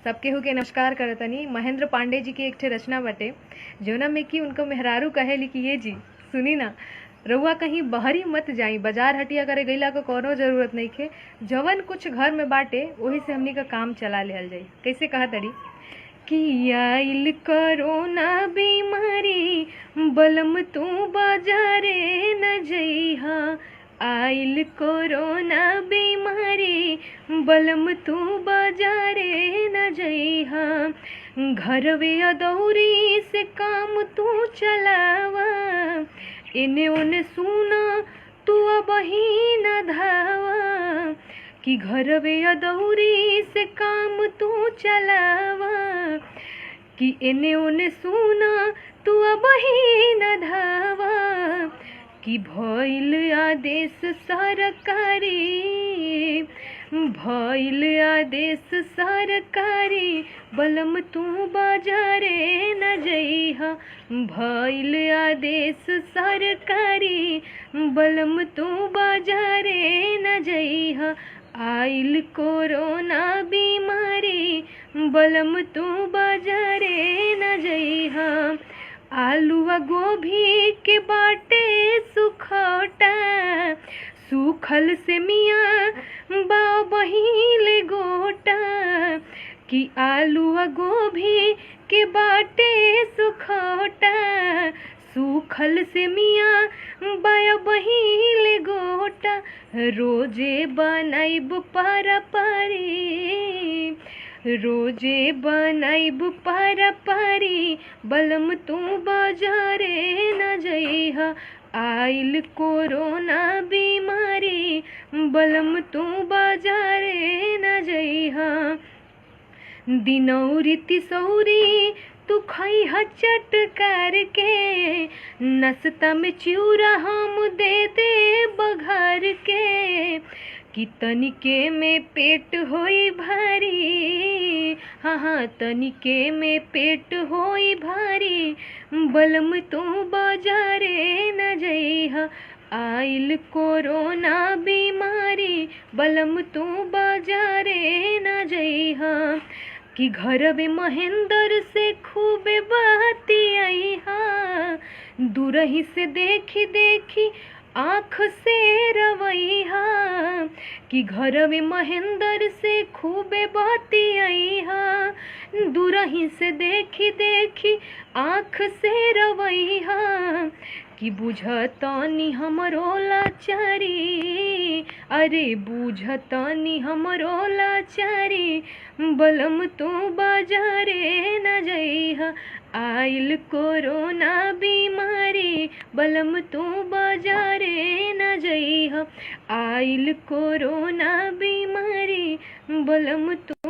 सबके हो के नमस्कार करतनी। महेंद्र पांडे जी की एक ठे रचना बटे जौना में कि उनको मेहरारू कहेली कि ये जी सुनी ना, रउआ कहीं बहरी मत जाई, बाजार हटिया करे गईला को कोनो जरूरत नहीं खे। जवन कुछ घर में बाटे वही से हमनी का काम चला लेहल जाई। कैसे कहा तड़ी कि आइल कोरोना बीमारी बलम तू बाजारे न जइहा। आइल कोरोना बीमारी बलम तू बाजारे न जइहा। घरवे अदौरी से काम तू चलावा, इने ओने सुना तू अबही न धावा। कि घरवे अदौरी से काम तू चलावा, कि इने ओने सुना तू अबही न धावा। कि भइल आदेश सरकारी, भइल आदेश सरकारी बलम तू बाजारे न जइहा। भइल आदेश सरकारी बलम तू बाजारे न जइहा। आइल कोरोना बीमारी बलम तू बाजारे न जइहा। आलूआ गोभी के बाटे सुखौटा, सूखल से मियाँ बाबहिले गोटा। कि आलूआ गोभी के बाटे सुखौटा, सूखल से मियाँ बाबहिले गोटा। रोजे बनाइब पारा पारी, रोजे बनाइब पारा पारी बलम तू बाजारे न जइहा। आइल कोरोना बीमारी बलम तू बाजारे न जइहा। दिनौरी तिसौरी तू खइहा चटकार के, नाश्ता में चिउरा हम दे दे बघार के। कि तनिके में पेट होई भारी, हाँ तनिके में पेट होई भारी बलम तू बाजारे न जइहा। आइल कोरोना बीमारी बलम तू बाजारे न जइहा। कि घरवे महेंद्र से खूबे बहती आईहा, दूरही से देखी देखी आँख से रवैहा। कि घरवे महेंद्र से खूबे बहती आईहा, दूरही से देखी देखी आँख से रवैहा। कि बुझतनी हमरो लाचारी, अरे बुझतनी हमरो लाचारी बलम तू बाजारे न जइहा। आइल कोरोना बीमारी बलम तू बाजारे न जइहा। आइल कोरोना बीमारी बलम तू